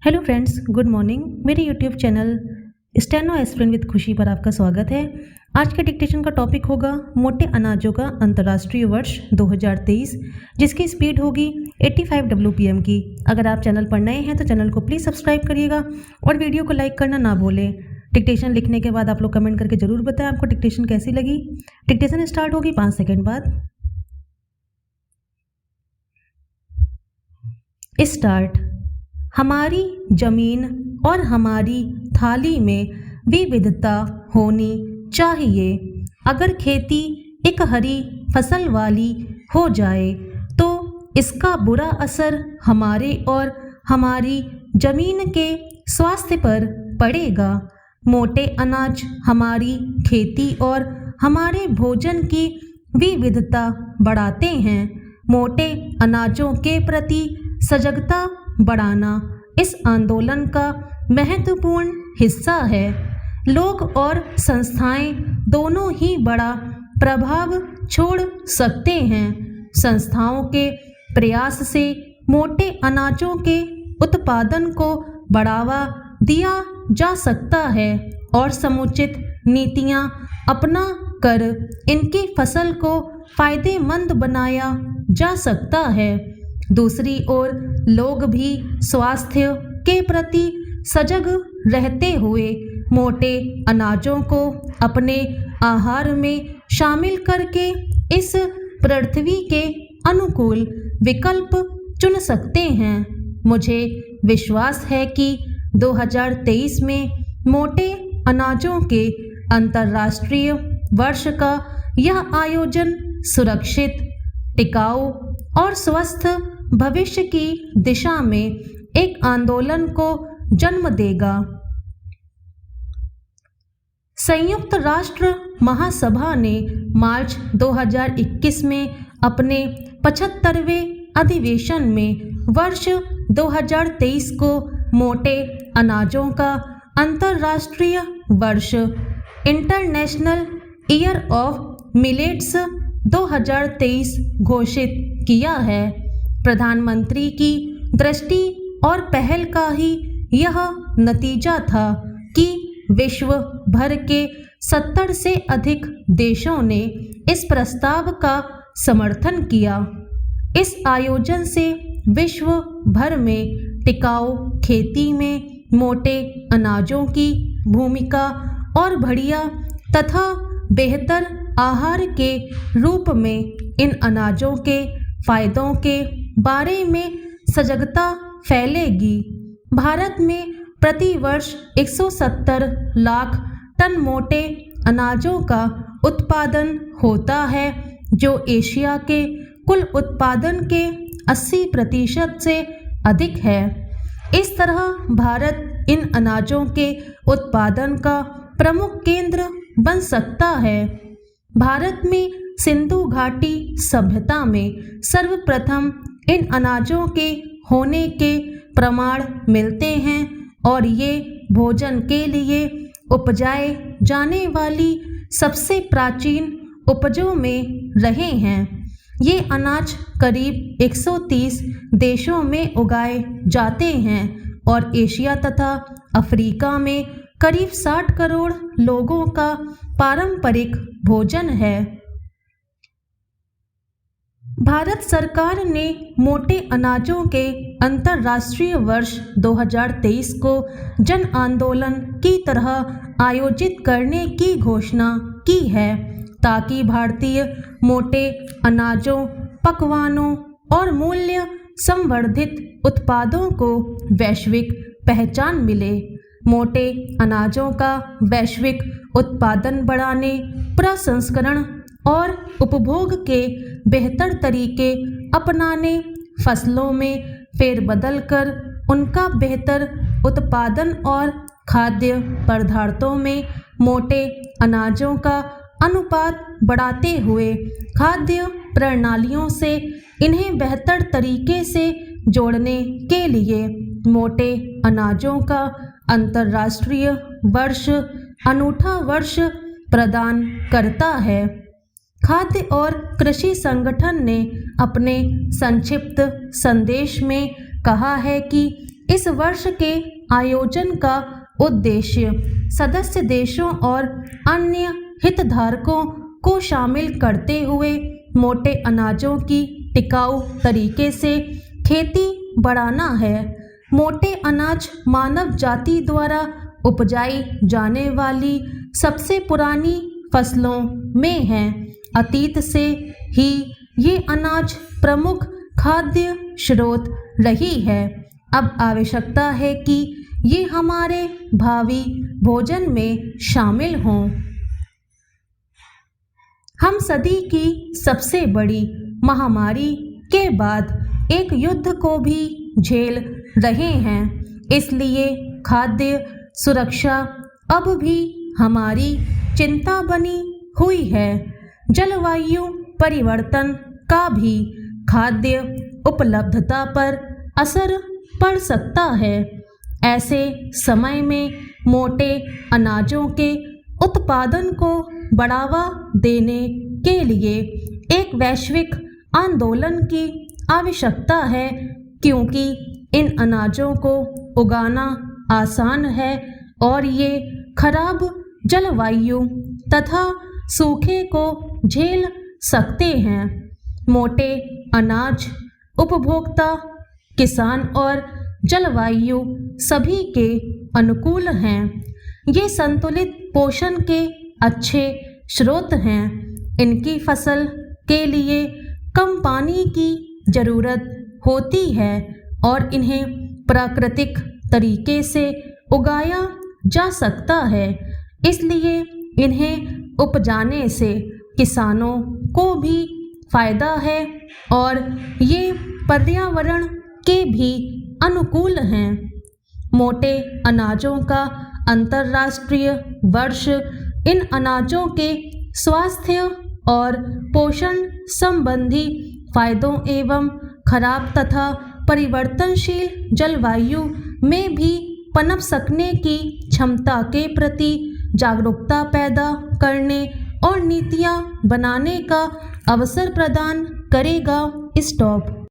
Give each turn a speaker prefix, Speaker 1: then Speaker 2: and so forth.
Speaker 1: Hello friends, good morning. मेरे YouTube channel steno aspirant with Khushi पर आपका स्वागत है। आज के डिक्टेशन का टॉपिक होगा मोटे अनाजों का अंतर्राष्ट्रीय वर्ष 2023, जिसकी स्पीड होगी 85 WPM की। अगर आप चैनल पर नए हैं तो चैनल को प्लीज़ सब्सक्राइब करिएगा और वीडियो को लाइक करना ना भूलें। डिक्टेशन लिखने के बाद आप लोग कमेंट करके ज़रूर बताएं आपको डिक्टेशन कैसी लगी। डिक्टेशन स्टार्ट होगी 5 सेकेंड बाद। स्टार्ट। हमारी जमीन और हमारी थाली में विविधता होनी चाहिए। अगर खेती एक हरी फसल वाली हो जाए तो इसका बुरा असर हमारे और हमारी जमीन के स्वास्थ्य पर पड़ेगा। मोटे अनाज हमारी खेती और हमारे भोजन की विविधता बढ़ाते हैं। मोटे अनाजों के प्रति सजगता बढ़ाना इस आंदोलन का महत्वपूर्ण हिस्सा है। लोग और संस्थाएं दोनों ही बड़ा प्रभाव छोड़ सकते हैं। संस्थाओं के प्रयास से मोटे अनाजों के उत्पादन को बढ़ावा दिया जा सकता है और समुचित नीतियां अपना कर इनकी फसल को फायदेमंद बनाया जा सकता है। दूसरी ओर लोग भी स्वास्थ्य के प्रति सजग रहते हुए मोटे अनाजों को अपने आहार में शामिल करके इस पृथ्वी के अनुकूल विकल्प चुन सकते हैं। मुझे विश्वास है कि 2023 में मोटे अनाजों के अंतर्राष्ट्रीय वर्ष का यह आयोजन सुरक्षित, टिकाऊ और स्वस्थ भविष्य की दिशा में एक आंदोलन को जन्म देगा। संयुक्त राष्ट्र महासभा ने मार्च 2021 में अपने 75वें अधिवेशन में वर्ष 2023 को मोटे अनाजों का अंतर्राष्ट्रीय वर्ष इंटरनेशनल ईयर ऑफ मिलेट्स 2023 घोषित किया है। प्रधानमंत्री की दृष्टि और पहल का ही यह नतीजा था कि विश्व भर के 70 से अधिक देशों ने इस प्रस्ताव का समर्थन किया। इस आयोजन से विश्व भर में टिकाऊ खेती में मोटे अनाजों की भूमिका और बढ़िया तथा बेहतर आहार के रूप में इन अनाजों के फायदों के बारे में सजगता फैलेगी। भारत में प्रति वर्ष 170 लाख टन मोटे अनाजों का उत्पादन होता है, जो एशिया के कुल उत्पादन के 80% से अधिक है। इस तरह भारत इन अनाजों के उत्पादन का प्रमुख केंद्र बन सकता है। भारत में सिंधु घाटी सभ्यता में सर्वप्रथम इन अनाजों के होने के प्रमाण मिलते हैं और ये भोजन के लिए उपजाए जाने वाली सबसे प्राचीन उपजों में रहे हैं। ये अनाज करीब 130 देशों में उगाए जाते हैं और एशिया तथा अफ्रीका में करीब 60 करोड़ लोगों का पारंपरिक भोजन है। भारत सरकार ने मोटे अनाजों के अंतर्राष्ट्रीय वर्ष 2023 को जन आंदोलन की तरह आयोजित करने की घोषणा की है, ताकि भारतीय मोटे अनाजों, पकवानों और मूल्य संवर्धित उत्पादों को वैश्विक पहचान मिले। मोटे अनाजों का वैश्विक उत्पादन बढ़ाने, प्रसंस्करण और उपभोग के बेहतर तरीके अपनाने, फसलों में फेरबदल कर उनका बेहतर उत्पादन और खाद्य पदार्थों में मोटे अनाजों का अनुपात बढ़ाते हुए खाद्य प्रणालियों से इन्हें बेहतर तरीके से जोड़ने के लिए मोटे अनाजों का अंतर्राष्ट्रीय वर्ष अनूठा वर्ष प्रदान करता है। खाद्य और कृषि संगठन ने अपने संक्षिप्त संदेश में कहा है कि इस वर्ष के आयोजन का उद्देश्य सदस्य देशों और अन्य हितधारकों को शामिल करते हुए मोटे अनाजों की टिकाऊ तरीके से खेती बढ़ाना है। मोटे अनाज मानव जाति द्वारा उपजाई जाने वाली सबसे पुरानी फसलों में हैं। अतीत से ही ये अनाज प्रमुख खाद्य स्रोत रही है। अब आवश्यकता है कि ये हमारे भावी भोजन में शामिल हों। हम सदी की सबसे बड़ी महामारी के बाद एक युद्ध को भी झेल रहे हैं, इसलिए खाद्य सुरक्षा अब भी हमारी चिंता बनी हुई है। जलवायु परिवर्तन का भी खाद्य उपलब्धता पर असर पड़ सकता है। ऐसे समय में मोटे अनाजों के उत्पादन को बढ़ावा देने के लिए एक वैश्विक आंदोलन की आवश्यकता है, क्योंकि इन अनाजों को उगाना आसान है और ये खराब जलवायु तथा सूखे को झेल सकते हैं। मोटे अनाज उपभोक्ता, किसान और जलवायु सभी के अनुकूल हैं। ये संतुलित पोषण के अच्छे स्रोत हैं। इनकी फसल के लिए कम पानी की ज़रूरत होती है और इन्हें प्राकृतिक तरीके से उगाया जा सकता है, इसलिए इन्हें उपजाने से किसानों को भी फायदा है और ये पर्यावरण के भी अनुकूल हैं। मोटे अनाजों का अंतर्राष्ट्रीय वर्ष इन अनाजों के स्वास्थ्य और पोषण संबंधी फायदों एवं खराब तथा परिवर्तनशील जलवायु में भी पनप सकने की क्षमता के प्रति जागरूकता पैदा करने और नीतियां बनाने का अवसर प्रदान करेगा। स्टॉप।